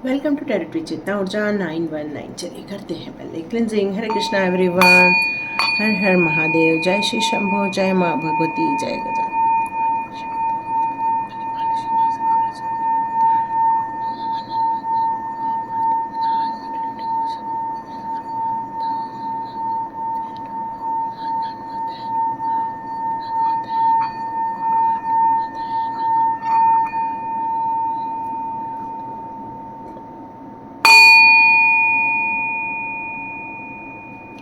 Welcome to territory चेतना ऊर्जा 919। चलिए करते हैं पहले क्लिनजिंग। हरे कृष्णा एवरीवन, हर हर महादेव, जय श्री शंभो, जय माँ भगवती, जय गजानन।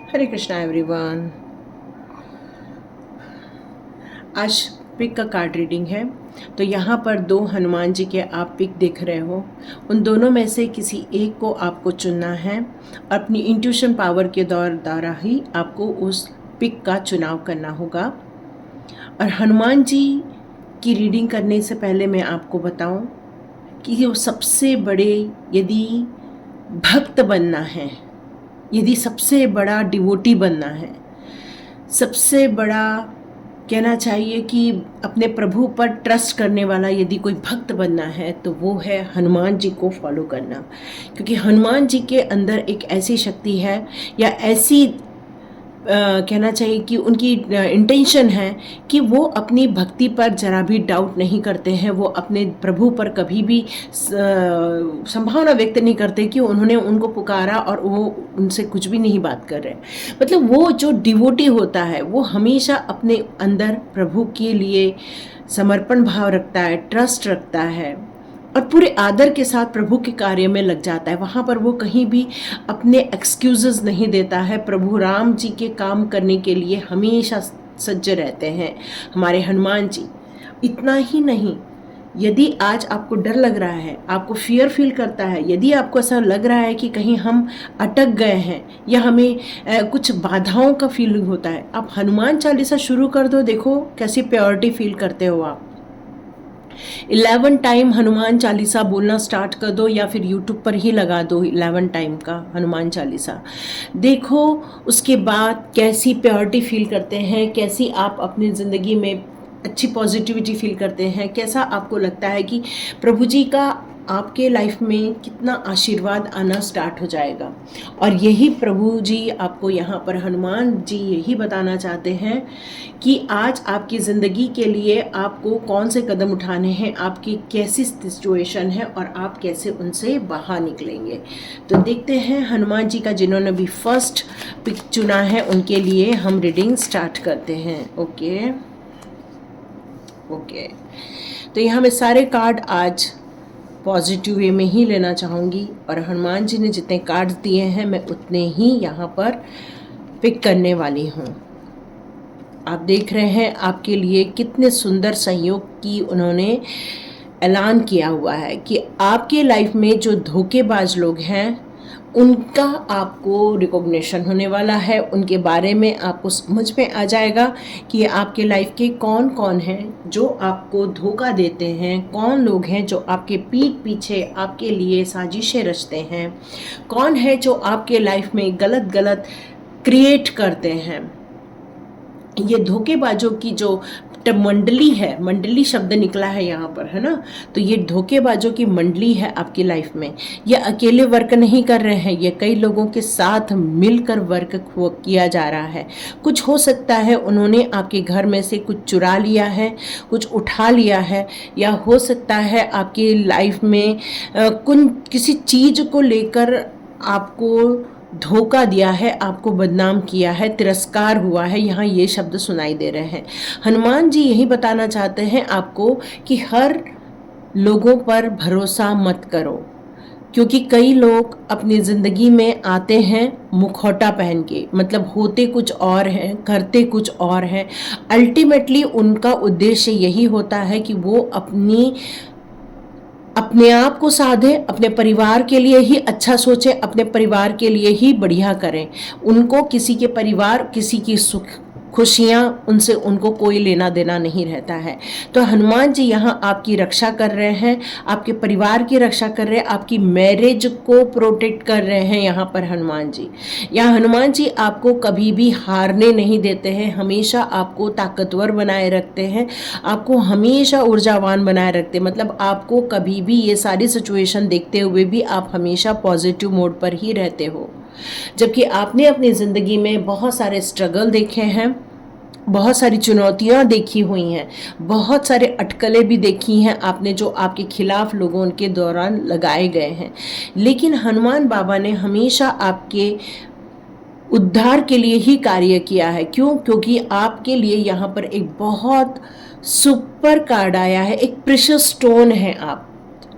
हरे कृष्णा एवरीवन, आज पिक का कार्ड रीडिंग है। तो यहाँ पर दो हनुमान जी के आप पिक देख रहे हो। उन दोनों में से किसी एक को आपको चुनना है। अपनी इंट्यूशन पावर के द्वारा ही आपको उस पिक का चुनाव करना होगा। और हनुमान जी की रीडिंग करने से पहले मैं आपको बताऊं कि वो सबसे बड़े, यदि भक्त बनना है, यदि सबसे बड़ा डिवोटी बनना है, सबसे बड़ा कहना चाहिए कि अपने प्रभु पर ट्रस्ट करने वाला यदि कोई भक्त बनना है तो वो है हनुमान जी को फॉलो करना। क्योंकि हनुमान जी के अंदर एक ऐसी शक्ति है, या ऐसी कहना चाहिए कि उनकी इंटेंशन है कि वो अपनी भक्ति पर जरा भी डाउट नहीं करते हैं। वो अपने प्रभु पर कभी भी संभावना व्यक्त नहीं करते कि उन्होंने उनको पुकारा और वो उनसे कुछ भी नहीं बात कर रहे। मतलब वो जो डिवोटी होता है वो हमेशा अपने अंदर प्रभु के लिए समर्पण भाव रखता है, ट्रस्ट रखता है और पूरे आदर के साथ प्रभु के कार्य में लग जाता है। वहाँ पर वो कहीं भी अपने एक्सक्यूजेस नहीं देता है। प्रभु राम जी के काम करने के लिए हमेशा सज्ज रहते हैं हमारे हनुमान जी। इतना ही नहीं, यदि आज आपको डर लग रहा है, आपको फियर फील करता है, यदि आपको ऐसा लग रहा है कि कहीं हम अटक गए हैं या हमें कुछ बाधाओं का फीलिंग होता है, आप हनुमान चालीसा शुरू कर दो। देखो कैसी प्योरिटी फील करते हो आप। 11 टाइम हनुमान चालीसा बोलना स्टार्ट कर दो, या फिर यूट्यूब पर ही लगा दो 11 टाइम का हनुमान चालीसा। देखो उसके बाद कैसी प्योरिटी फील करते हैं, कैसी आप अपनी ज़िंदगी में अच्छी पॉजिटिविटी फील करते हैं, कैसा आपको लगता है कि प्रभु जी का आपके लाइफ में कितना आशीर्वाद आना स्टार्ट हो जाएगा। और यही प्रभु जी आपको यहाँ पर हनुमान जी यही बताना चाहते हैं कि आज आपकी ज़िंदगी के लिए आपको कौन से कदम उठाने हैं, आपकी कैसी सिचुएशन है और आप कैसे उनसे बाहर निकलेंगे। तो देखते हैं हनुमान जी का जिन्होंने भी फर्स्ट पिक चुना है उनके लिए हम रीडिंग स्टार्ट करते हैं। ओके, तो यहाँ मैं सारे कार्ड आज पॉजिटिव वे में ही लेना चाहूँगी और हनुमान जी ने जितने कार्ड्स दिए हैं मैं उतने ही यहाँ पर पिक करने वाली हूँ। आप देख रहे हैं आपके लिए कितने सुंदर सहयोग की उन्होंने ऐलान किया हुआ है कि आपके लाइफ में जो धोखेबाज लोग हैं उनका आपको रिकॉग्निशन होने वाला है। उनके बारे में आपको समझ में आ जाएगा कि आपके लाइफ के कौन कौन हैं जो आपको धोखा देते हैं, कौन लोग हैं जो आपके पीठ पीछे आपके लिए साजिशें रचते हैं, कौन है जो आपके लाइफ में गलत गलत क्रिएट करते हैं। ये धोखेबाजों की जो मंडली है, मंडली शब्द निकला है यहाँ पर, है ना। तो ये धोखेबाजों की मंडली है आपकी लाइफ में। ये अकेले वर्क नहीं कर रहे हैं, ये कई लोगों के साथ मिलकर वर्क किया जा रहा है। कुछ हो सकता है उन्होंने आपके घर में से कुछ चुरा लिया है, कुछ उठा लिया है, या हो सकता है आपकी लाइफ में किसी चीज़ को लेकर आपको धोखा दिया है, आपको बदनाम किया है, तिरस्कार हुआ है। यहाँ ये शब्द सुनाई दे रहे हैं। हनुमान जी यही बताना चाहते हैं आपको कि हर लोगों पर भरोसा मत करो, क्योंकि कई लोग अपनी ज़िंदगी में आते हैं मुखौटा पहन के, मतलब होते कुछ और हैं, करते कुछ और हैं। अल्टीमेटली उनका उद्देश्य यही होता है कि वो अपने आप को साधे, अपने परिवार के लिए ही अच्छा सोचे, अपने परिवार के लिए ही बढ़िया करें। उनको किसी के परिवार, किसी की सुख खुशियाँ उनसे उनको कोई लेना देना नहीं रहता है। तो हनुमान जी यहाँ आपकी रक्षा कर रहे हैं, आपके परिवार की रक्षा कर रहे हैं, आपकी मैरिज को प्रोटेक्ट कर रहे हैं। यहाँ पर हनुमान जी, यहाँ हनुमान जी आपको कभी भी हारने नहीं देते हैं, हमेशा आपको ताकतवर बनाए रखते हैं, आपको हमेशा ऊर्जावान बनाए रखते हैं। मतलब आपको कभी भी ये सारी सिचुएशन देखते हुए भी आप हमेशा पॉजिटिव मोड पर ही रहते हो। जबकि आपने अपनी ज़िंदगी में बहुत सारे स्ट्रगल देखे हैं, बहुत सारी चुनौतियाँ देखी हुई हैं, बहुत सारे अटकलें भी देखी हैं आपने, जो आपके खिलाफ लोगों के दौरान लगाए गए हैं। लेकिन हनुमान बाबा ने हमेशा आपके उद्धार के लिए ही कार्य किया है। क्यों? क्योंकि आपके लिए यहाँ पर एक बहुत सुपर कार्ड आया है, एक प्रेशियस स्टोन है आप,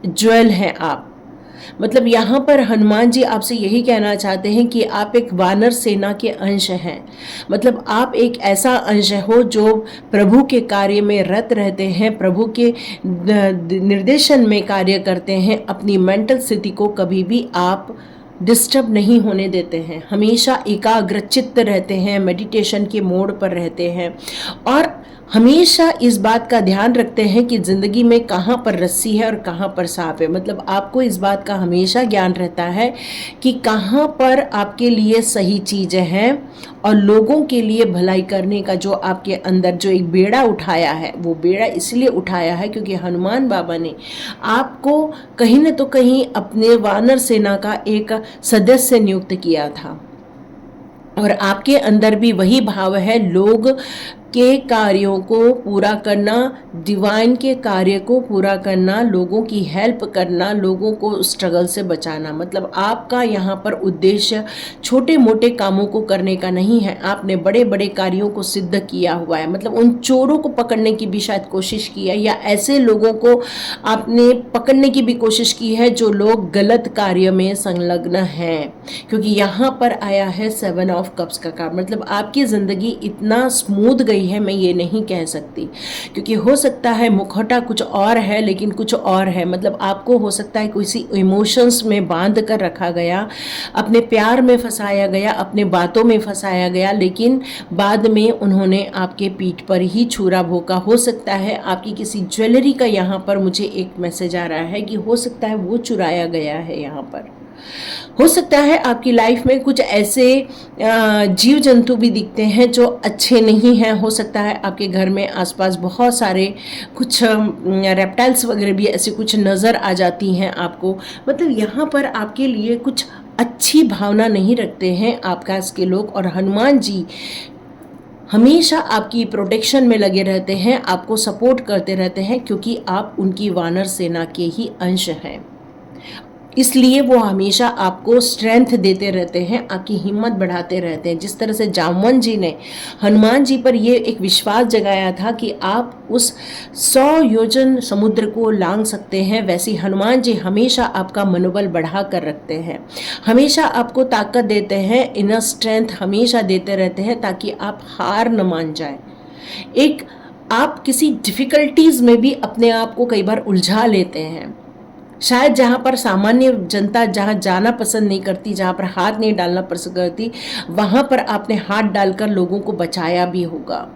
ज्वेल है आप। मतलब यहाँ पर हनुमान जी आपसे यही कहना चाहते हैं कि आप एक वानर सेना के अंश हैं। मतलब आप एक ऐसा अंश हो जो प्रभु के कार्य में रत रहते हैं, प्रभु के निर्देशन में कार्य करते हैं, अपनी मेंटल स्थिति को कभी भी आप डिस्टर्ब नहीं होने देते हैं, हमेशा एकाग्रचित्त रहते हैं, मेडिटेशन के मोड पर रहते हैं और हमेशा इस बात का ध्यान रखते हैं कि ज़िंदगी में कहाँ पर रस्सी है और कहाँ पर सांप है। मतलब आपको इस बात का हमेशा ज्ञान रहता है कि कहाँ पर आपके लिए सही चीज़ें हैं और लोगों के लिए भलाई करने का जो आपके अंदर जो एक बेड़ा उठाया है, वो बेड़ा इसलिए उठाया है क्योंकि हनुमान बाबा ने आपको कहीं न तो कहीं अपने वानर सेना का एक सदस्य नियुक्त किया था और आपके अंदर भी वही भाव है, लोग के कार्यों को पूरा करना, डिवाइन के कार्य को पूरा करना, लोगों की हेल्प करना, लोगों को स्ट्रगल से बचाना। मतलब आपका यहाँ पर उद्देश्य छोटे मोटे कामों को करने का नहीं है, आपने बड़े बड़े कार्यों को सिद्ध किया हुआ है। मतलब उन चोरों को पकड़ने की भी शायद कोशिश की है, या ऐसे लोगों को आपने पकड़ने की भी कोशिश की है जो लोग गलत कार्य में संलग्न हैं। क्योंकि यहाँ पर आया है 7 ऑफ कप्स का कार्ड। मतलब आपकी ज़िंदगी इतना स्मूथ गई है, मैं ये नहीं कह सकती, क्योंकि हो सकता है मुखौटा कुछ और है लेकिन कुछ और है। मतलब आपको हो सकता है किसी इमोशंस में बांध कर रखा गया, अपने प्यार में फंसाया गया, अपने बातों में फंसाया गया, लेकिन बाद में उन्होंने आपके पीठ पर ही छुरा भोंका। हो सकता है आपकी किसी ज्वेलरी का यहाँ पर मुझे एक मैसेज आ रहा है कि हो सकता है वो चुराया गया है। यहाँ पर हो सकता है आपकी लाइफ में कुछ ऐसे जीव जंतु भी दिखते हैं जो अच्छे नहीं हैं। हो सकता है आपके घर में आसपास बहुत सारे कुछ रेप्टाइल्स वगैरह भी ऐसे कुछ नज़र आ जाती हैं आपको। मतलब यहाँ पर आपके लिए कुछ अच्छी भावना नहीं रखते हैं आपकास के लोग, और हनुमान जी हमेशा आपकी प्रोटेक्शन में लगे रहते हैं, आपको सपोर्ट करते रहते हैं, क्योंकि आप उनकी वानर सेना के ही अंश हैं। इसलिए वो हमेशा आपको स्ट्रेंथ देते रहते हैं, आपकी हिम्मत बढ़ाते रहते हैं। जिस तरह से जामवंत जी ने हनुमान जी पर ये एक विश्वास जगाया था कि आप उस 100 योजन समुद्र को लांघ सकते हैं, वैसे हनुमान जी हमेशा आपका मनोबल बढ़ा कर रखते हैं, हमेशा आपको ताकत देते हैं, इनर स्ट्रेंथ हमेशा देते रहते हैं, ताकि आप हार न मान जाए। एक आप किसी डिफ़िकल्टीज़ में भी अपने आप को कई बार उलझा लेते हैं, शायद जहाँ पर सामान्य जनता जहाँ जाना पसंद नहीं करती, जहाँ पर हाथ नहीं डालना पसंद करती, वहाँ पर आपने हाथ डालकर लोगों को बचाया भी होगा।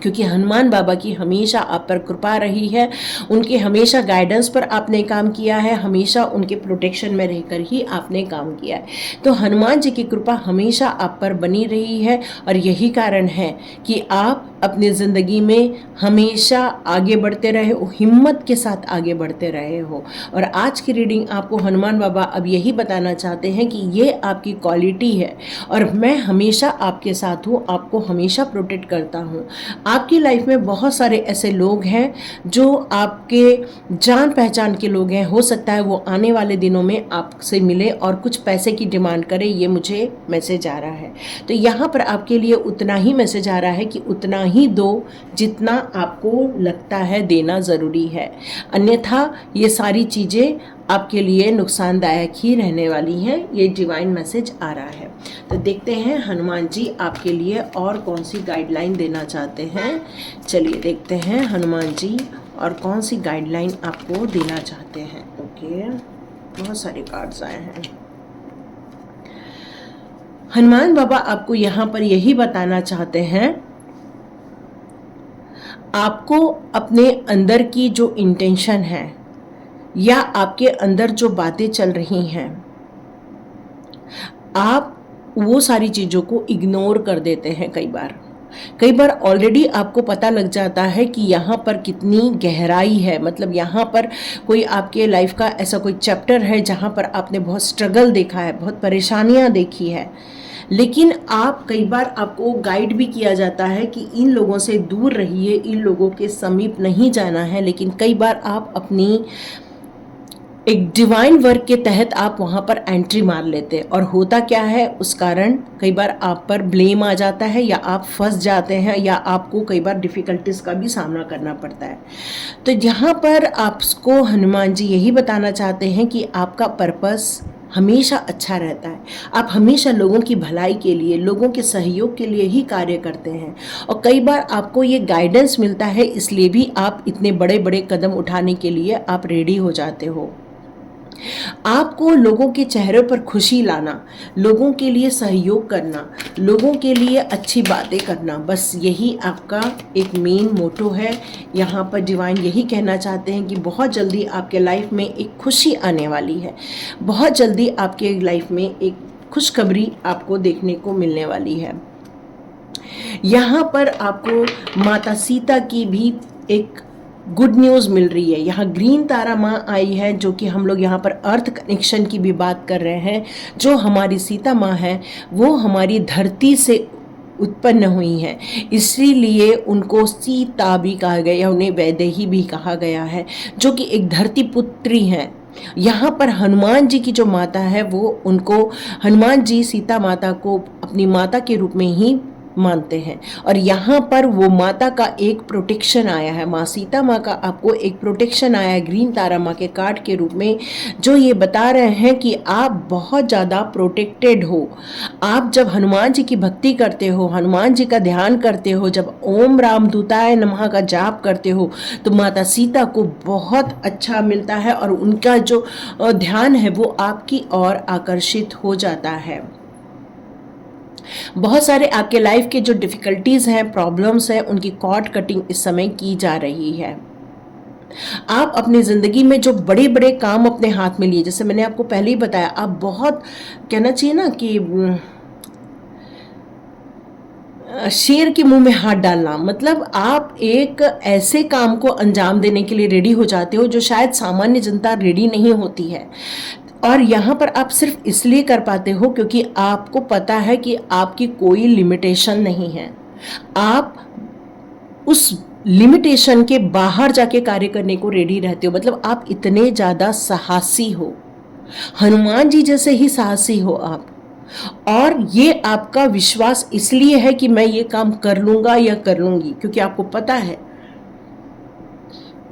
क्योंकि हनुमान बाबा की हमेशा आप पर कृपा रही है, उनके हमेशा गाइडेंस पर आपने काम किया है, हमेशा उनके प्रोटेक्शन में रहकर ही आपने काम किया है। तो हनुमान जी की कृपा हमेशा आप पर बनी रही है, और यही कारण है कि आप अपनी ज़िंदगी में हमेशा आगे बढ़ते रहे हो, हिम्मत के साथ आगे बढ़ते रहे हो। और आज की रीडिंग आपको हनुमान बाबा अब यही बताना चाहते हैं कि ये आपकी क्वालिटी है और मैं हमेशा आपके साथ हूँ, आपको हमेशा प्रोटेक्ट करता हूँ। आपकी लाइफ में बहुत सारे ऐसे लोग हैं जो आपके जान पहचान के लोग हैं, हो सकता है वो आने वाले दिनों में आपसे मिले और कुछ पैसे की डिमांड करें, ये मुझे मैसेज आ रहा है। तो यहाँ पर आपके लिए उतना ही मैसेज आ रहा है कि उतना ही दो जितना आपको लगता है देना ज़रूरी है, अन्यथा ये सारी चीज़ें आपके लिए नुकसानदायक ही रहने वाली हैं। ये डिवाइन मैसेज आ रहा है। तो देखते हैं हनुमान जी आपके लिए और कौन सी गाइडलाइन देना चाहते हैं। चलिए देखते हैं हनुमान जी और कौन सी गाइडलाइन आपको देना चाहते हैं। ओके, बहुत सारे कार्ड्स आए हैं। हनुमान बाबा आपको यहाँ पर यही बताना चाहते हैं, आपको अपने अंदर की जो इंटेंशन है या आपके अंदर जो बातें चल रही हैं, आप वो सारी चीज़ों को इग्नोर कर देते हैं। कई बार ऑलरेडी आपको पता लग जाता है कि यहाँ पर कितनी गहराई है, मतलब यहाँ पर कोई आपके लाइफ का ऐसा कोई चैप्टर है जहाँ पर आपने बहुत स्ट्रगल देखा है, बहुत परेशानियाँ देखी है, लेकिन कई बार आपको गाइड भी किया जाता है कि इन लोगों से दूर रहिए, इन लोगों के समीप नहीं जाना है, लेकिन कई बार आप अपनी एक डिवाइन वर्क के तहत आप वहाँ पर एंट्री मार लेते हैं, और होता क्या है, उस कारण कई बार आप पर ब्लेम आ जाता है या आप फंस जाते हैं या आपको कई बार डिफ़िकल्टीज़ का भी सामना करना पड़ता है। तो यहाँ पर आपको हनुमान जी यही बताना चाहते हैं कि आपका पर्पस हमेशा अच्छा रहता है, आप हमेशा लोगों की भलाई के लिए, लोगों के सहयोग के लिए ही कार्य करते हैं, और कई बार आपको ये गाइडेंस मिलता है, इसलिए भी आप इतने बड़े बड़े कदम उठाने के लिए आप रेडी हो जाते हो। आपको लोगों के चेहरे पर खुशी लाना, लोगों के लिए सहयोग करना, लोगों के लिए अच्छी बातें करना, बस यही आपका एक मेन मोटो है। यहाँ पर डिवाइन यही कहना चाहते हैं कि बहुत जल्दी आपके लाइफ में एक खुशी आने वाली है, बहुत जल्दी आपके लाइफ में एक खुशखबरी आपको देखने को मिलने वाली है। यहाँ पर आपको माता सीता की भी एक गुड न्यूज़ मिल रही है। यहाँ ग्रीन तारा माँ आई है, जो कि हम लोग यहाँ पर अर्थ कनेक्शन की भी बात कर रहे हैं। जो हमारी सीता माँ है वो हमारी धरती से उत्पन्न हुई हैं, इसीलिए उनको सीता भी कहा गया या उन्हें वैदेही भी कहा गया है, जो कि एक धरती पुत्री हैं। यहाँ पर हनुमान जी की जो माता है वो उनको, हनुमान जी सीता माता को अपनी माता के रूप में ही मानते हैं, और यहाँ पर वो माता का एक प्रोटेक्शन आया है, माँ सीता माँ का आपको एक प्रोटेक्शन आया है ग्रीन तारा माँ के कार्ड के रूप में, जो ये बता रहे हैं कि आप बहुत ज़्यादा प्रोटेक्टेड हो। आप जब हनुमान जी की भक्ति करते हो, हनुमान जी का ध्यान करते हो, जब ओम राम दूताय नमः का जाप करते हो, तो माता सीता को बहुत अच्छा मिलता है और उनका जो ध्यान है वो आपकी ओर आकर्षित हो जाता है। बहुत सारे आपके लाइफ के जो डिफ़िकल्टीज़ हैं, प्रॉब्लम्स हैं, उनकी कॉर्ड कटिंग इस समय की जा रही है। आप अपनी ज़िंदगी में जो बड़े बड़े काम अपने हाथ में लिए, जैसे मैंने आपको पहले ही बताया, आप बहुत, कहना चाहिए ना कि शेर के मुंह में हाथ डालना, मतलब आप एक ऐसे काम को अंजाम देने के लिए रेडी हो जाते हो जो शायद सामान्य जनता रेडी नहीं होती है। और यहाँ पर आप सिर्फ इसलिए कर पाते हो क्योंकि आपको पता है कि आपकी कोई लिमिटेशन नहीं है, आप उस लिमिटेशन के बाहर जाके कार्य करने को रेडी रहते हो। मतलब आप इतने ज़्यादा साहसी हो, हनुमान जी जैसे ही साहसी हो आप, और ये आपका विश्वास इसलिए है कि मैं ये काम कर लूँगा या कर लूँगी, क्योंकि आपको पता है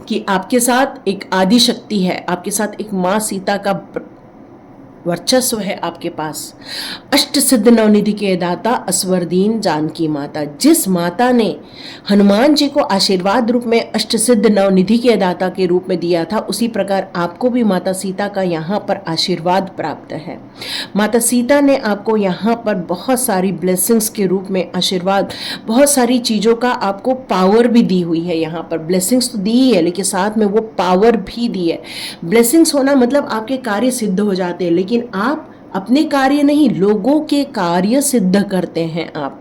कि आपके साथ एक आदि शक्ति है, आपके साथ एक माँ सीता का वर्चस्व है आपके पास। अष्ट सिद्ध नवनिधि के दाता अस्वरदीन जानकी माता, जिस माता ने हनुमान जी को आशीर्वाद रूप में अष्ट सिद्ध नवनिधि के दाता के रूप में दिया था, उसी प्रकार आपको भी माता सीता का यहाँ पर आशीर्वाद प्राप्त है। माता सीता ने आपको यहाँ पर बहुत सारी ब्लेसिंग्स के रूप में आशीर्वाद, बहुत सारी चीज़ों का आपको पावर भी दी हुई है। यहाँ पर ब्लेसिंग्स तो दी है, लेकिन साथ में वो पावर भी दी है। ब्लेसिंग्स होना मतलब आपके कार्य सिद्ध हो जाते हैं, लेकिन आप अपने कार्य नहीं, लोगों के कार्य सिद्ध करते हैं आप,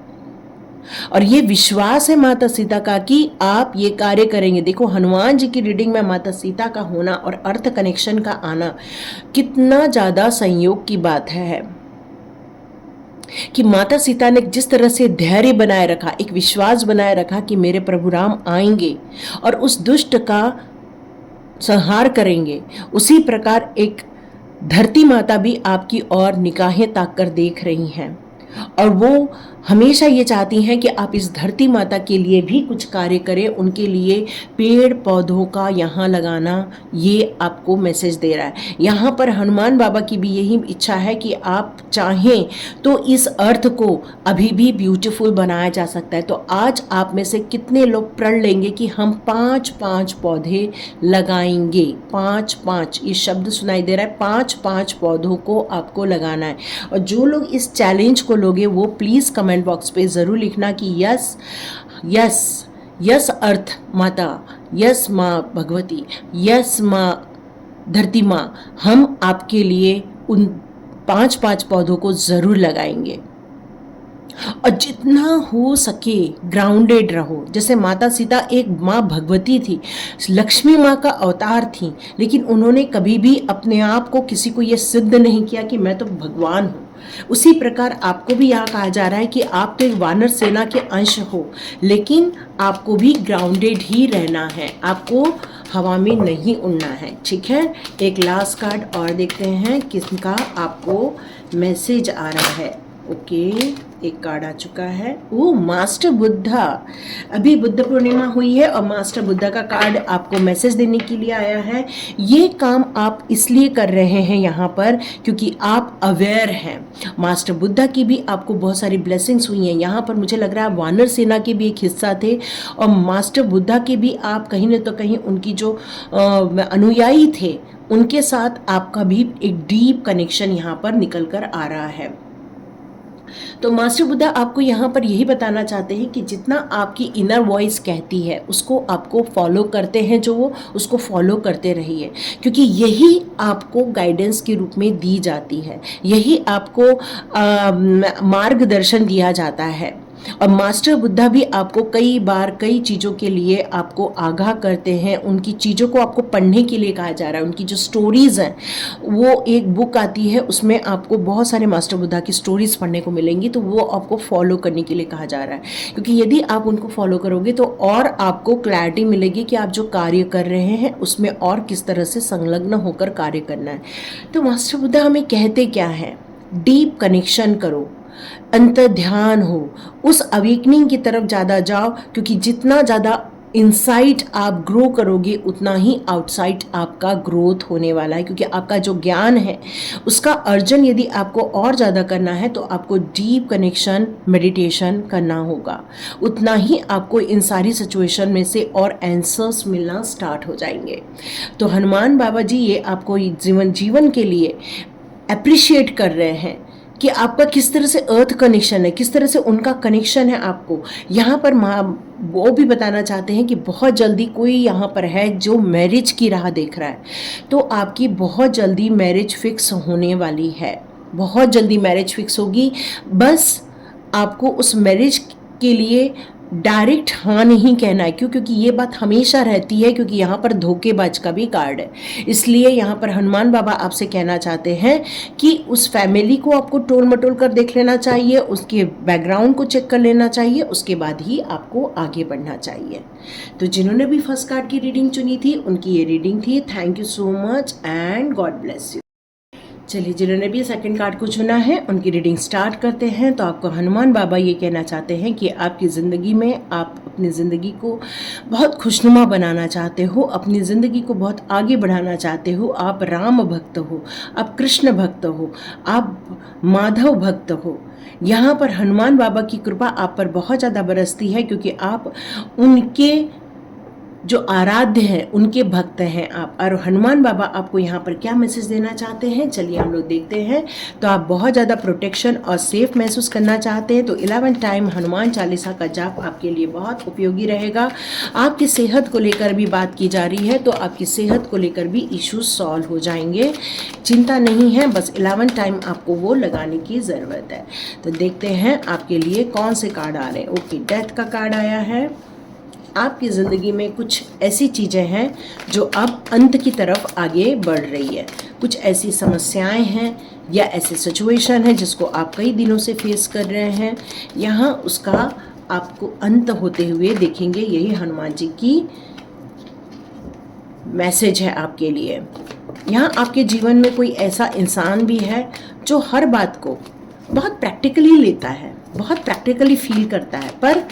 और ये विश्वास है माता सीता का कि आप ये कार्य करेंगे। देखो हनुमान जी की रीडिंग में माता सीता का होना और अर्थ कनेक्शन का आना कितना ज़्यादा संयोग की बात है, कि माता सीता ने जिस तरह से धैर्य बनाए रखा, एक विश्वास बनाए रखा कि मेरे प्रभु राम आएंगे और उस दुष्ट का संहार करेंगे, उसी प्रकार एक धरती माता भी आपकी ओर निगाहें ताक कर देख रही हैं, और वो हमेशा ये चाहती हैं कि आप इस धरती माता के लिए भी कुछ कार्य करें। उनके लिए पेड़ पौधों का यहाँ लगाना, ये आपको मैसेज दे रहा है। यहाँ पर हनुमान बाबा की भी यही इच्छा है कि आप चाहें तो इस अर्थ को अभी भी ब्यूटीफुल बनाया जा सकता है। तो आज आप में से कितने लोग प्रण लेंगे कि हम 5-5 पौधे लगाएंगे? 5-5 ये शब्द सुनाई दे रहा है, 5-5 पौधों को आपको लगाना है। और जो लोग इस चैलेंज को लोगे वो प्लीज़ कमेंट बॉक्स पे ज़रूर लिखना कि यस यस यस अर्थ माता, यस माँ भगवती, यस माँ धरती माँ, हम आपके लिए उन 5 पौधों को ज़रूर लगाएंगे। और जितना हो सके ग्राउंडेड रहो। जैसे माता सीता एक माँ भगवती थी, लक्ष्मी माँ का अवतार थी, लेकिन उन्होंने कभी भी अपने आप को किसी को ये सिद्ध नहीं किया कि मैं तो भगवान हूँ। उसी प्रकार आपको भी यहाँ कहा जा रहा है कि आप तो एक वानर सेना के अंश हो, लेकिन आपको भी ग्राउंडेड ही रहना है, आपको हवा में नहीं उड़ना है। ठीक है, एक लास्ट कार्ड और देखते हैं किसका आपको मैसेज आ रहा है। ओके, एक कार्ड आ चुका है। वो मास्टर बुद्धा, अभी बुद्ध पूर्णिमा हुई है और मास्टर बुद्धा का कार्ड आपको मैसेज देने के लिए आया है। ये काम आप इसलिए कर रहे हैं यहाँ पर क्योंकि आप अवेयर हैं। मास्टर बुद्धा की भी आपको बहुत सारी ब्लेसिंग्स हुई हैं। यहाँ पर मुझे लग रहा है वानर सेना के भी एक हिस्सा थे और मास्टर बुद्धा के भी आप कहीं न तो कहीं उनकी जो अनुयायी थे उनके साथ आपका भी एक डीप कनेक्शन यहाँ पर निकल कर आ रहा है। तो मास्टर बुद्धा आपको यहाँ पर यही बताना चाहते हैं कि जितना आपकी इनर वॉइस कहती है उसको आपको फॉलो करते हैं, जो वो उसको फॉलो करते रहिए, क्योंकि यही आपको गाइडेंस के रूप में दी जाती है, यही आपको मार्गदर्शन दिया जाता है। और मास्टर बुद्धा भी आपको कई बार कई चीज़ों के लिए आपको आगाह करते हैं, उनकी चीज़ों को आपको पढ़ने के लिए कहा जा रहा है। उनकी जो स्टोरीज़ हैं, वो एक बुक आती है, उसमें आपको बहुत सारे मास्टर बुद्धा की स्टोरीज़ पढ़ने को मिलेंगी, तो वो आपको फॉलो करने के लिए कहा जा रहा है। क्योंकि यदि आप उनको फॉलो करोगे तो और आपको क्लैरिटी मिलेगी कि आप जो कार्य कर रहे हैं उसमें और किस तरह से संलग्न होकर कार्य करना है। तो मास्टर बुद्धा हमें कहते क्या है? डीप कनेक्शन करो, अंतर ध्यान हो, उस अवेकनिंग की तरफ ज़्यादा जाओ, क्योंकि जितना ज़्यादा इनसाइड आप ग्रो करोगे उतना ही आउटसाइड आपका ग्रोथ होने वाला है। क्योंकि आपका जो ज्ञान है उसका अर्जन यदि आपको और ज़्यादा करना है तो आपको डीप कनेक्शन मेडिटेशन करना होगा, उतना ही आपको इन सारी सिचुएशन में से और आंसर्स मिलना स्टार्ट हो जाएंगे। तो हनुमान बाबा जी ये आपको जीवन के लिए अप्रिशिएट कर रहे हैं कि आपका किस तरह से अर्थ कनेक्शन है, किस तरह से उनका कनेक्शन है आपको। यहाँ पर वो भी बताना चाहते हैं कि बहुत जल्दी कोई यहाँ पर है जो मैरिज की राह देख रहा है, तो आपकी बहुत जल्दी मैरिज फिक्स होने वाली है, बहुत जल्दी मैरिज फिक्स होगी। बस आपको उस मैरिज के लिए डायरेक्ट हाँ नहीं कहना है। क्यों? क्योंकि ये बात हमेशा रहती है, क्योंकि यहाँ पर धोखेबाज का भी कार्ड है। इसलिए यहाँ पर हनुमान बाबा आपसे कहना चाहते हैं कि उस फैमिली को आपको टोल मटोल कर देख लेना चाहिए, उसके बैकग्राउंड को चेक कर लेना चाहिए, उसके बाद ही आपको आगे बढ़ना चाहिए। तो जिन्होंने भी फर्स्ट कार्ड की रीडिंग चुनी थी उनकी ये रीडिंग थी। Thank you so much and God bless you. चलिए, जिन्होंने भी सेकंड कार्ड को चुना है उनकी रीडिंग स्टार्ट करते हैं। तो आपको हनुमान बाबा ये कहना चाहते हैं कि आपकी ज़िंदगी में आप अपनी ज़िंदगी को बहुत खुशनुमा बनाना चाहते हो, अपनी ज़िंदगी को बहुत आगे बढ़ाना चाहते हो। आप राम भक्त हो, आप कृष्ण भक्त हो, आप माधव भक्त हो। यहाँ पर हनुमान बाबा की कृपा आप पर बहुत ज़्यादा बरसती है, क्योंकि आप उनके जो आराध्य हैं, उनके भक्त हैं आप। और हनुमान बाबा आपको यहाँ पर क्या मैसेज देना चाहते हैं, चलिए हम लोग देखते हैं। तो आप बहुत ज़्यादा प्रोटेक्शन और सेफ महसूस करना चाहते हैं तो 11 टाइम हनुमान चालीसा का जाप आपके लिए बहुत उपयोगी रहेगा। आपकी सेहत को लेकर भी बात की जा रही है, तो आपकी सेहत को लेकर भी इश्यूज सॉल्व हो जाएंगे, चिंता नहीं है। बस 11 टाइम आपको वो लगाने की ज़रूरत है। तो देखते हैं आपके लिए कौन से कार्ड आ रहे हैं। ओके, डेथ का कार्ड आया है। आपकी ज़िंदगी में कुछ ऐसी चीज़ें हैं जो अब अंत की तरफ आगे बढ़ रही है। कुछ ऐसी समस्याएं हैं या ऐसी सिचुएशन है जिसको आप कई दिनों से फेस कर रहे हैं, यहाँ उसका आपको अंत होते हुए देखेंगे। यही हनुमान जी की मैसेज है आपके लिए। यहाँ आपके जीवन में कोई ऐसा इंसान भी है जो हर बात को बहुत प्रैक्टिकली लेता है, बहुत प्रैक्टिकली फील करता है, पर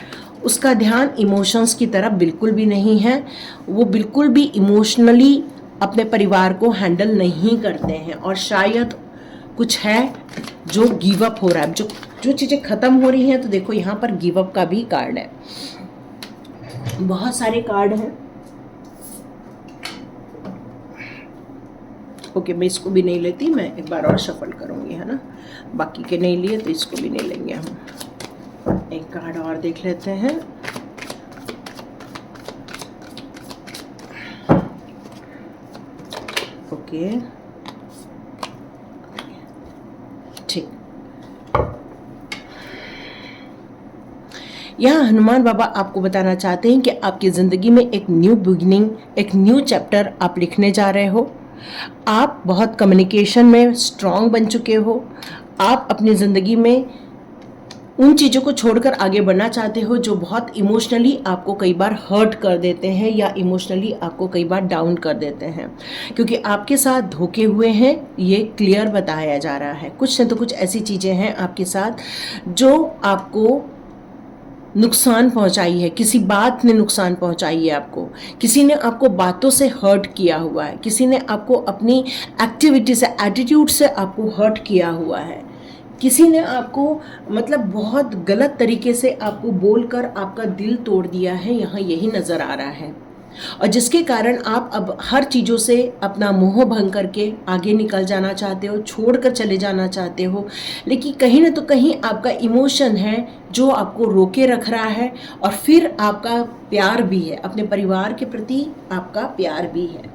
उसका ध्यान इमोशंस की तरफ बिल्कुल भी नहीं है। वो बिल्कुल भी इमोशनली अपने परिवार को हैंडल नहीं करते हैं, और शायद कुछ है जो गिव अप हो रहा है, जो चीज़ें ख़त्म हो रही हैं। तो देखो यहाँ पर गिव अप का भी कार्ड है, बहुत सारे कार्ड हैं। ओके, मैं इसको भी नहीं लेती, मैं एक बार और शफल करूँगी, है ना। बाकी के नहीं लिए तो इसको भी नहीं लेंगे हम। एक कार्ड और देख लेते हैं। ओके, ठीक। यहाँ हनुमान बाबा आपको बताना चाहते हैं कि आपकी ज़िंदगी में एक न्यू बिगिनिंग, एक न्यू चैप्टर आप लिखने जा रहे हो। आप बहुत कम्युनिकेशन में स्ट्रांग बन चुके हो। आप अपनी ज़िंदगी में उन चीज़ों को छोड़कर आगे बढ़ना चाहते हो जो बहुत इमोशनली आपको कई बार हर्ट कर देते हैं या इमोशनली आपको कई बार डाउन कर देते हैं, क्योंकि आपके साथ धोखे हुए हैं, ये क्लियर बताया जा रहा है। कुछ न तो कुछ ऐसी चीज़ें हैं आपके साथ जो आपको नुकसान पहुंचाई है, किसी बात ने नुकसान पहुंचाई है आपको, किसी ने आपको बातों से हर्ट किया हुआ है, किसी ने आपको अपनी एक्टिविटी से, एटीट्यूड से आपको हर्ट किया हुआ है, किसी ने आपको मतलब बहुत गलत तरीके से आपको बोलकर आपका दिल तोड़ दिया है। यहाँ यही नज़र आ रहा है, और जिसके कारण आप अब हर चीज़ों से अपना मोह भंग करके आगे निकल जाना चाहते हो, छोड़कर चले जाना चाहते हो, लेकिन कहीं ना तो कहीं आपका इमोशन है जो आपको रोके रख रहा है, और फिर आपका प्यार भी है, अपने परिवार के प्रति आपका प्यार भी है।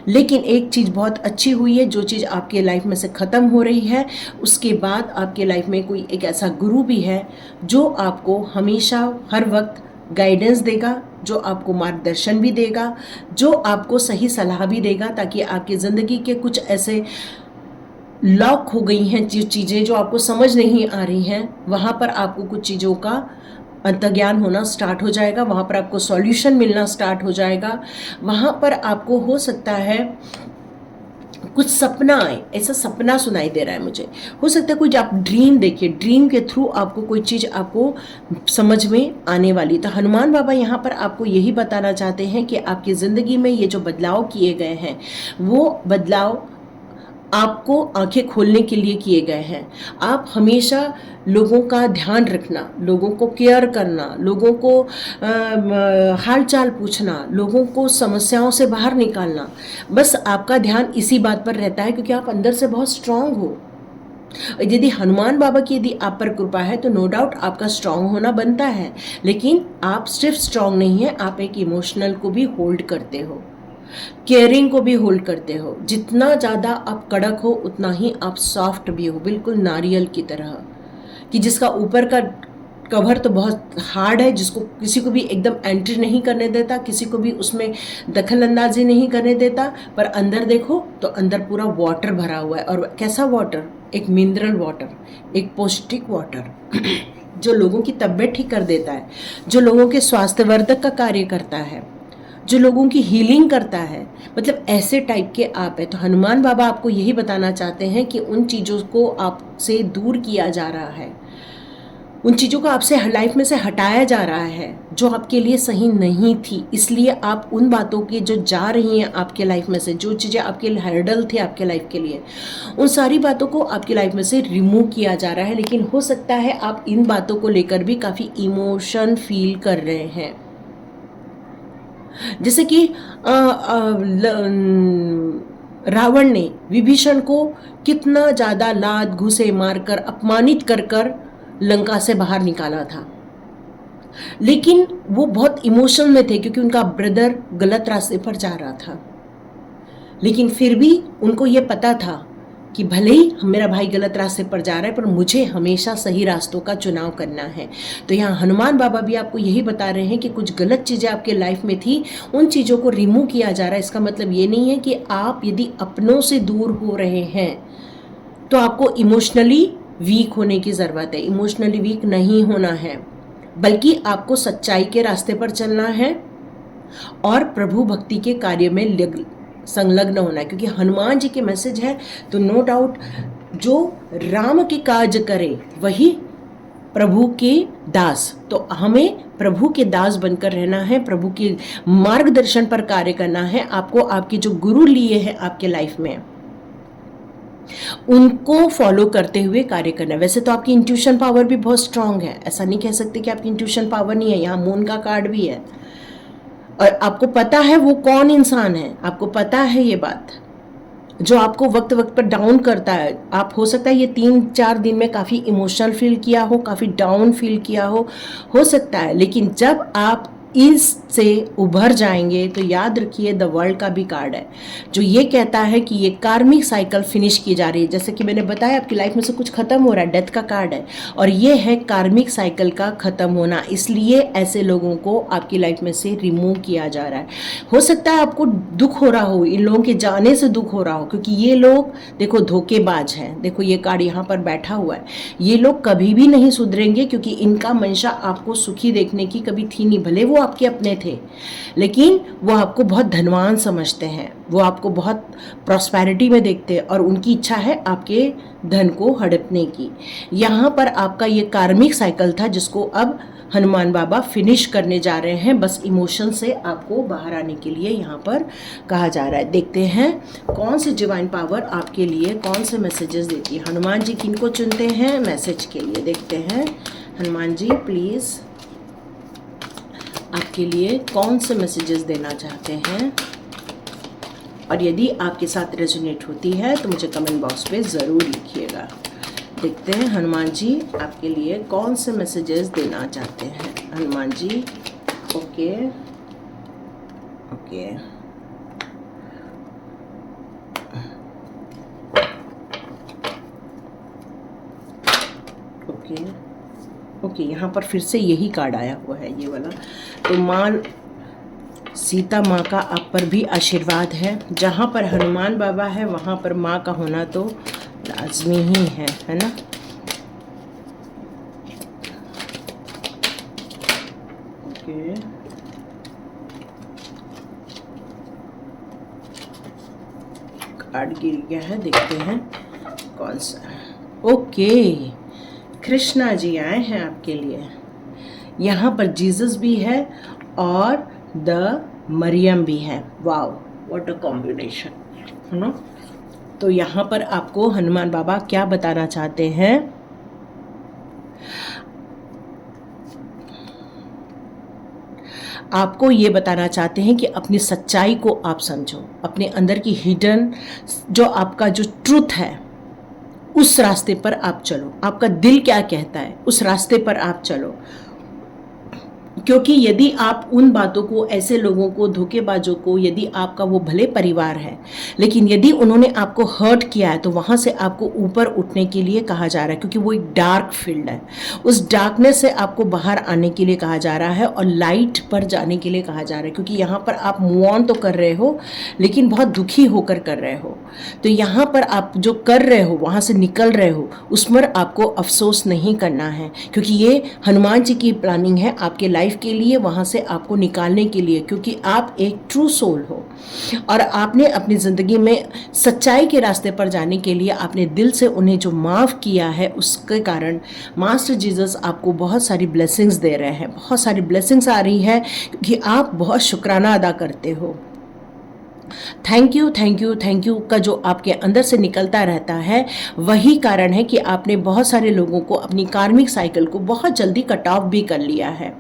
लेकिन एक चीज़ बहुत अच्छी हुई है, जो चीज़ आपके लाइफ में से ख़त्म हो रही है, उसके बाद आपके लाइफ में कोई एक ऐसा गुरु भी है जो आपको हमेशा हर वक्त गाइडेंस देगा, जो आपको मार्गदर्शन भी देगा, जो आपको सही सलाह भी देगा, ताकि आपकी ज़िंदगी के कुछ ऐसे लॉक हो गई हैं जो चीज़ें जो आपको समझ नहीं आ रही हैं, वहाँ पर आपको कुछ चीज़ों का अंतर्ज्ञान होना स्टार्ट हो जाएगा, वहाँ पर आपको सॉल्यूशन मिलना स्टार्ट हो जाएगा। वहाँ पर आपको हो सकता है कुछ सपना आए, ऐसा सपना सुनाई दे रहा है मुझे, हो सकता है कुछ आप ड्रीम देखिए, ड्रीम के थ्रू आपको कोई चीज़ आपको समझ में आने वाली। तो हनुमान बाबा यहाँ पर आपको यही बताना चाहते हैं कि आपकी ज़िंदगी में ये जो बदलाव किए गए हैं, वो बदलाव आपको आंखें खोलने के लिए किए गए हैं। आप हमेशा लोगों का ध्यान रखना, लोगों को केयर करना, लोगों को हाल चाल पूछना, लोगों को समस्याओं से बाहर निकालना, बस आपका ध्यान इसी बात पर रहता है, क्योंकि आप अंदर से बहुत स्ट्रांग हो। यदि हनुमान बाबा की यदि आप पर कृपा है तो नो डाउट आपका स्ट्रांग होना बनता है, लेकिन आप सिर्फ स्ट्रांग नहीं है, आप एक इमोशनल को भी होल्ड करते हो, केयरिंग को भी होल्ड करते हो। जितना ज़्यादा आप कड़क हो उतना ही आप सॉफ्ट भी हो, बिल्कुल नारियल की तरह, कि जिसका ऊपर का कवर तो बहुत हार्ड है, जिसको किसी को भी एकदम एंट्री नहीं करने देता, किसी को भी उसमें दखल अंदाजी नहीं करने देता, पर अंदर देखो तो अंदर पूरा वाटर भरा हुआ है। और कैसा वाटर? एक मिनरल वाटर, एक पौष्टिक वाटर जो लोगों की तबीयत ठीक कर देता है, जो लोगों के स्वास्थ्यवर्धक का कार्य करता है, जो लोगों की हीलिंग करता है, मतलब ऐसे टाइप के आप हैं। तो हनुमान बाबा आपको यही बताना चाहते हैं कि उन चीज़ों को आपसे दूर किया जा रहा है, उन चीज़ों को आपसे लाइफ में से हटाया जा रहा है जो आपके लिए सही नहीं थी। इसलिए आप उन बातों की जो जा रही हैं आपके लाइफ में से, जो चीज़ें आपके हर्डल थे आपके लाइफ के लिए, उन सारी बातों को आपकी लाइफ में से रिमूव किया जा रहा है। लेकिन हो सकता है आप इन बातों को लेकर भी काफ़ी इमोशन फील कर रहे हैं, जैसे कि रावण ने विभीषण को कितना ज़्यादा लात घुसे मारकर अपमानित कर कर लंका से बाहर निकाला था, लेकिन वो बहुत इमोशनल में थे क्योंकि उनका ब्रदर गलत रास्ते पर जा रहा था। लेकिन फिर भी उनको ये पता था कि भले ही मेरा भाई गलत रास्ते पर जा रहा है, पर मुझे हमेशा सही रास्तों का चुनाव करना है। तो यहाँ हनुमान बाबा भी आपको यही बता रहे हैं कि कुछ गलत चीज़ें आपके लाइफ में थी, उन चीज़ों को रिमूव किया जा रहा है। इसका मतलब ये नहीं है कि आप यदि अपनों से दूर हो रहे हैं तो आपको इमोशनली वीक होने की ज़रूरत है। इमोशनली वीक नहीं होना है, बल्कि आपको सच्चाई के रास्ते पर चलना है और प्रभु भक्ति के कार्य में संलग्न होना है। क्योंकि हनुमान जी के मैसेज है तो नो डाउट जो राम के काज करे वही प्रभु के दास। तो हमें प्रभु के दास बनकर रहना है, प्रभु के मार्गदर्शन पर कार्य करना है। आपको आपके जो गुरु लिए हैं आपके लाइफ में, उनको फॉलो करते हुए कार्य करना है। वैसे तो आपकी इंट्यूशन पावर भी बहुत स्ट्रांग है, ऐसा नहीं कह सकते कि आपकी इंट्यूशन पावर नहीं है। यहाँ मून का कार्ड भी है और आपको पता है वो कौन इंसान है, आपको पता है ये बात। जो आपको वक्त वक्त पर डाउन करता है। आप हो सकता है ये 3-4 दिन में काफ़ी इमोशनल फील किया हो, काफ़ी डाउन फील किया हो सकता है, लेकिन जब आप इससे उभर जाएंगे तो याद रखिए द वर्ल्ड का भी कार्ड है जो ये कहता है कि ये कार्मिक साइकिल फिनिश की जा रही है। जैसे कि मैंने बताया आपकी लाइफ में से कुछ खत्म हो रहा है, डेथ का कार्ड है, और ये है कार्मिक साइकिल का खत्म होना। इसलिए ऐसे लोगों को आपकी लाइफ में से रिमूव किया जा रहा है। हो सकता है आपको दुख हो रहा हो, इन लोगों के जाने से दुख हो रहा हो, क्योंकि ये लोग देखो धोखेबाज हैं। देखो ये कार्ड यहाँ पर बैठा हुआ है, ये लोग कभी भी नहीं सुधरेंगे, क्योंकि इनका मंशा आपको सुखी देखने की कभी थी नहीं। भले वो आपके अपने थे, लेकिन वो आपको बहुत धनवान समझते हैं, वो आपको बहुत प्रॉस्पेरिटी में देखते हैं, और उनकी इच्छा है आपके धन को हड़पने की। यहाँ पर आपका ये कार्मिक साइकिल था जिसको अब हनुमान बाबा फिनिश करने जा रहे हैं। बस इमोशन से आपको बाहर आने के लिए यहाँ पर कहा जा रहा है। देखते हैं कौन सी डिवाइन पावर आपके लिए कौन से मैसेजेस देती है। हनुमान जी किनको चुनते हैं मैसेज के लिए, देखते हैं। हनुमान जी प्लीज़ आपके लिए कौन से मैसेजेस देना चाहते हैं, और यदि आपके साथ रेजोनेट होती है तो मुझे कमेंट बॉक्स पे ज़रूर लिखिएगा। देखते हैं हनुमान जी आपके लिए कौन से मैसेजेस देना चाहते हैं। Hanuman ji okay okay okay okay यहाँ पर फिर से यही कार्ड आया हुआ है, ये वाला। तो माँ सीता माँ का आप पर भी आशीर्वाद है। जहाँ पर हनुमान बाबा है वहाँ पर माँ का होना तो लाजमी ही है ना। ओके कार्ड गिर गया है, देखते हैं कौन सा। ओके कृष्णा जी आए हैं आपके लिए। यहाँ पर जीसस भी है और द मरियम भी है। वाओ व्हाट अ कॉम्बिनेशन, है ना। तो यहाँ पर आपको हनुमान बाबा क्या बताना चाहते हैं, आपको ये बताना चाहते हैं कि अपनी सच्चाई को आप समझो, अपने अंदर की हिडन जो आपका जो ट्रूथ है उस रास्ते पर आप चलो। आपका दिल क्या कहता है उस रास्ते पर आप चलो, क्योंकि यदि आप उन बातों को, ऐसे लोगों को, धोखेबाजों को, यदि आपका वो भले परिवार है लेकिन यदि उन्होंने आपको हर्ट किया है तो वहाँ से आपको ऊपर उठने के लिए कहा जा रहा है, क्योंकि वो एक डार्क फील्ड है। उस डार्कनेस से आपको बाहर आने के लिए कहा जा रहा है और लाइट पर जाने के लिए कहा जा रहा है, क्योंकि यहाँ पर आप मूव ऑन तो कर रहे हो लेकिन बहुत दुखी होकर कर रहे हो। तो यहाँ पर आप जो कर रहे हो, वहाँ से निकल रहे हो, उस पर आपको अफसोस नहीं करना है, क्योंकि ये हनुमान जी की प्लानिंग है आपके लाइफ के लिए, वहां से आपको निकालने के लिए, क्योंकि आप एक ट्रू सोल हो और आपने अपनी ज़िंदगी में सच्चाई के रास्ते पर जाने के लिए आपने दिल से उन्हें जो माफ़ किया है उसके कारण मास्टर जीसस आपको बहुत सारी ब्लेसिंग्स दे रहे हैं। बहुत सारी ब्लेसिंग्स आ रही है क्योंकि आप बहुत शुक्राना अदा करते हो। Thank you thank you thank you का जो आपके अंदर से निकलता रहता है, वही कारण है कि आपने बहुत सारे लोगों को अपनी कार्मिक साइकिल को बहुत जल्दी कट ऑफ भी कर लिया है।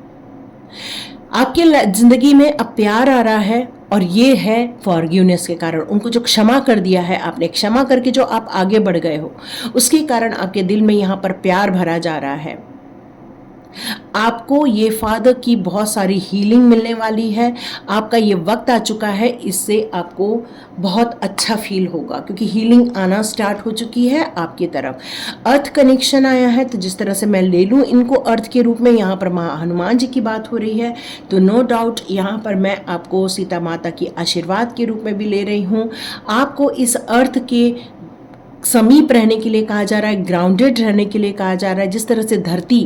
आपके जिंदगी में अब प्यार आ रहा है और ये है फॉरगिवनेस के कारण। उनको जो क्षमा कर दिया है आपने, क्षमा करके जो आप आगे बढ़ गए हो, उसके कारण आपके दिल में यहाँ पर प्यार भरा जा रहा है। आपको ये फादर की बहुत सारी हीलिंग मिलने वाली है। आपका ये वक्त आ चुका है, इससे आपको बहुत अच्छा फील होगा क्योंकि हीलिंग आना स्टार्ट हो चुकी है आपकी तरफ। अर्थ कनेक्शन आया है, तो जिस तरह से मैं ले लूँ इनको अर्थ के रूप में, यहाँ पर हनुमान जी की बात हो रही है, तो नो डाउट यहाँ पर मैं आपको सीता माता की आशीर्वाद के रूप में भी ले रही हूँ। आपको इस अर्थ के समीप रहने के लिए कहा जा रहा है, ग्राउंडेड रहने के लिए कहा जा रहा है। जिस तरह से धरती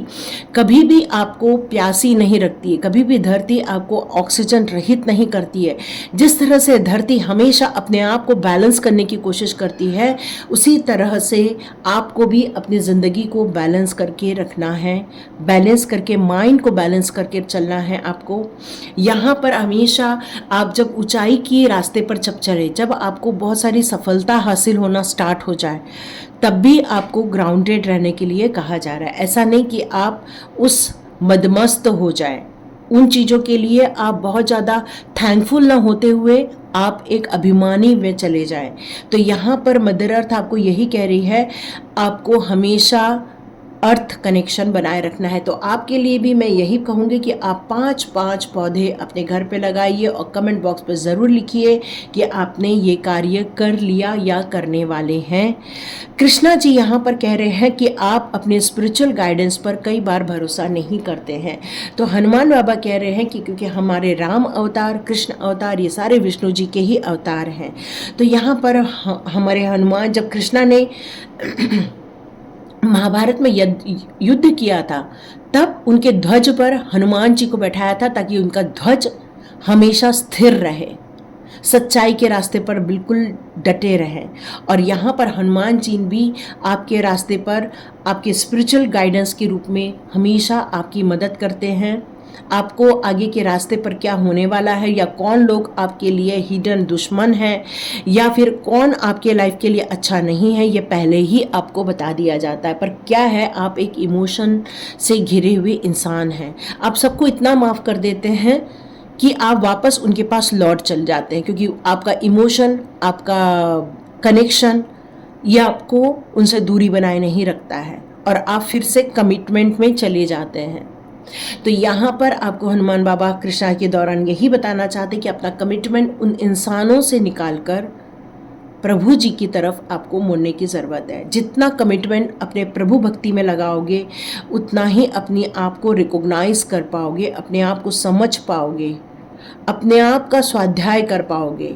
कभी भी आपको प्यासी नहीं रखती है, कभी भी धरती आपको ऑक्सीजन रहित नहीं करती है, जिस तरह से धरती हमेशा अपने आप को बैलेंस करने की कोशिश करती है, उसी तरह से आपको भी अपनी ज़िंदगी को बैलेंस करके रखना है, बैलेंस करके माइंड को बैलेंस करके चलना है आपको। यहाँ पर हमेशा आप जब ऊंचाई के रास्ते पर चले, जब आपको बहुत सारी सफलता हासिल होना स्टार्ट हो जाए, तब भी आपको ग्राउंडेड रहने के लिए कहा जा रहा है। ऐसा नहीं कि आप उस मदमस्त हो जाए, उन चीज़ों के लिए आप बहुत ज़्यादा थैंकफुल ना होते हुए आप एक अभिमानी में चले जाएं। तो यहाँ पर मदर अर्थ आपको यही कह रही है, आपको हमेशा अर्थ कनेक्शन बनाए रखना है। तो आपके लिए भी मैं यही कहूँगी कि आप 5-5 पौधे अपने घर पे लगाइए और कमेंट बॉक्स पर ज़रूर लिखिए कि आपने ये कार्य कर लिया या करने वाले हैं। कृष्णा जी यहाँ पर कह रहे हैं कि आप अपने स्पिरिचुअल गाइडेंस पर कई बार भरोसा नहीं करते हैं। तो हनुमान बाबा कह रहे हैं कि क्योंकि हमारे राम अवतार, कृष्ण अवतार, ये सारे विष्णु जी के ही अवतार हैं। तो यहाँ पर हमारे हनुमान, जब कृष्णा ने महाभारत में युद्ध किया था, तब उनके ध्वज पर हनुमान जी को बैठाया था ताकि उनका ध्वज हमेशा स्थिर रहे, सच्चाई के रास्ते पर बिल्कुल डटे रहें। और यहाँ पर हनुमान जी भी आपके रास्ते पर आपके स्पिरिचुअल गाइडेंस के रूप में हमेशा आपकी मदद करते हैं। आपको आगे के रास्ते पर क्या होने वाला है, या कौन लोग आपके लिए हिडन दुश्मन है, या फिर कौन आपके लाइफ के लिए अच्छा नहीं है, ये पहले ही आपको बता दिया जाता है। पर क्या है, आप एक इमोशन से घिरे हुए इंसान हैं। आप सबको इतना माफ़ कर देते हैं कि आप वापस उनके पास लौट चल जाते हैं, क्योंकि आपका इमोशन, आपका कनेक्शन, ये आपको उनसे दूरी बनाए नहीं रखता है और आप फिर से कमिटमेंट में चले जाते हैं। तो यहाँ पर आपको हनुमान बाबा कृष्णा के दौरान यही बताना चाहते कि अपना कमिटमेंट उन इंसानों से निकालकर प्रभु जी की तरफ आपको मुड़ने की ज़रूरत है। जितना कमिटमेंट अपने प्रभु भक्ति में लगाओगे, उतना ही अपने आप को रिकॉग्नाइज कर पाओगे, अपने आप को समझ पाओगे, अपने आप का स्वाध्याय कर पाओगे।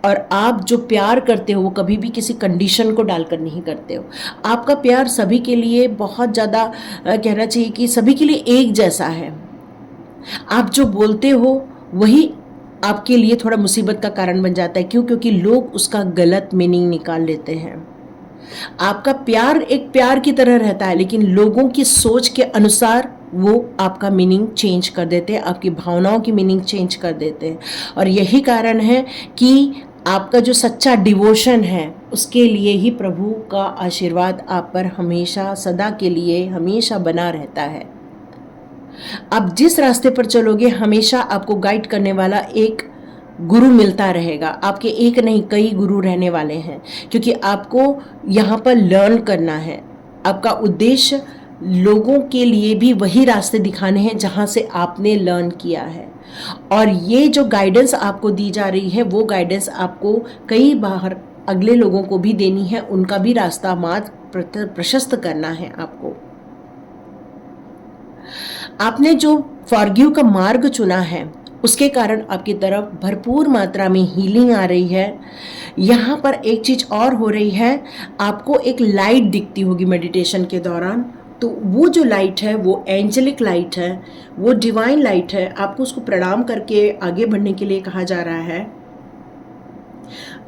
और आप जो प्यार करते हो वो कभी भी किसी कंडीशन को डालकर नहीं करते हो। आपका प्यार सभी के लिए बहुत ज़्यादा, कहना चाहिए कि सभी के लिए एक जैसा है। आप जो बोलते हो वही आपके लिए थोड़ा मुसीबत का कारण बन जाता है। क्यों? क्योंकि लोग उसका गलत मीनिंग निकाल लेते हैं। आपका प्यार एक प्यार की तरह रहता है, लेकिन लोगों की सोच के अनुसार वो आपका मीनिंग चेंज कर देते हैं, आपकी भावनाओं की मीनिंग चेंज कर देते हैं। और यही कारण है कि आपका जो सच्चा डिवोशन है, उसके लिए ही प्रभु का आशीर्वाद आप पर हमेशा, सदा के लिए हमेशा बना रहता है। आप जिस रास्ते पर चलोगे, हमेशा आपको गाइड करने वाला एक गुरु मिलता रहेगा। आपके एक नहीं, कई गुरु रहने वाले हैं, क्योंकि आपको यहाँ पर लर्न करना है। आपका उद्देश्य लोगों के लिए भी वही रास्ते दिखाने हैं जहाँ से आपने लर्न किया है। और ये जो गाइडेंस आपको दी जा रही है, वो गाइडेंस आपको कई बार अगले लोगों को भी देनी है, उनका भी रास्ता मार्ग प्रशस्त करना है आपको। आपने जो फॉरगिव का मार्ग चुना है, उसके कारण आपकी तरफ भरपूर मात्रा में हीलिंग आ रही है। यहाँ पर एक चीज़ और हो रही है, आपको एक लाइट दिखती होगी मेडिटेशन के दौरान। तो वो जो लाइट है वो एंजेलिक लाइट है, वो डिवाइन लाइट है। आपको उसको प्रणाम करके आगे बढ़ने के लिए कहा जा रहा है।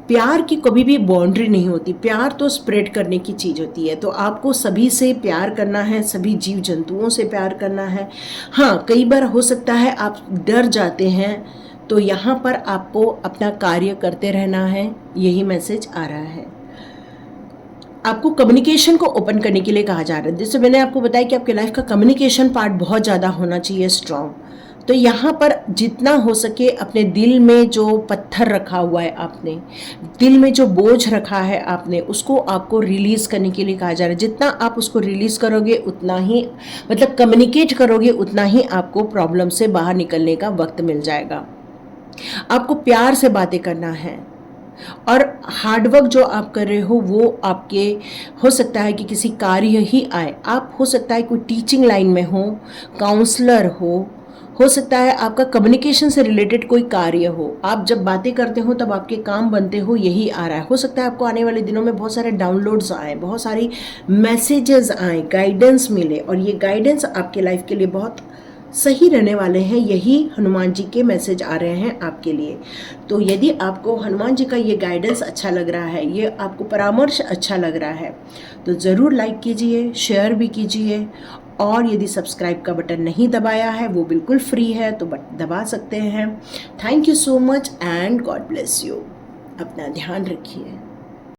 प्यार की कभी भी बाउंड्री नहीं होती, प्यार तो स्प्रेड करने की चीज़ होती है। तो आपको सभी से प्यार करना है, सभी जीव जंतुओं से प्यार करना है। हाँ, कई बार हो सकता है आप डर जाते हैं, तो यहाँ पर आपको अपना कार्य करते रहना है, यही मैसेज आ रहा है। आपको कम्युनिकेशन को ओपन करने के लिए कहा जा रहा है। जैसे मैंने आपको बताया कि आपके लाइफ का कम्युनिकेशन पार्ट बहुत ज़्यादा होना चाहिए स्ट्रॉन्ग। तो यहाँ पर जितना हो सके अपने दिल में जो पत्थर रखा हुआ है, आपने दिल में जो बोझ रखा है आपने, उसको आपको रिलीज़ करने के लिए कहा जा रहा है। जितना आप उसको रिलीज़ करोगे, उतना ही, मतलब कम्युनिकेट करोगे, उतना ही आपको प्रॉब्लम से बाहर निकलने का वक्त मिल जाएगा। आपको प्यार से बातें करना है। और हार्डवर्क जो आप कर रहे हो वो आपके हो सकता है कि किसी कार्य ही आए। आप हो सकता है कोई टीचिंग लाइन में हो, काउंसलर हो सकता है आपका कम्युनिकेशन से रिलेटेड कोई कार्य हो। आप जब बातें करते हो तब आपके काम बनते हो, यही आ रहा है। हो सकता है आपको आने वाले दिनों में बहुत सारे डाउनलोड्स आए, बहुत सारी मैसेजेस आए, गाइडेंस मिले, और ये गाइडेंस आपके लाइफ के लिए बहुत सही रहने वाले हैं। यही हनुमान जी के मैसेज आ रहे हैं आपके लिए। तो यदि आपको हनुमान जी का ये गाइडेंस अच्छा लग रहा है, ये आपको परामर्श अच्छा लग रहा है, तो ज़रूर लाइक कीजिए, शेयर भी कीजिए। और यदि सब्सक्राइब का बटन नहीं दबाया है, वो बिल्कुल फ्री है, तो दबा सकते हैं। Thank you so much and God bless you. अपना ध्यान रखिए।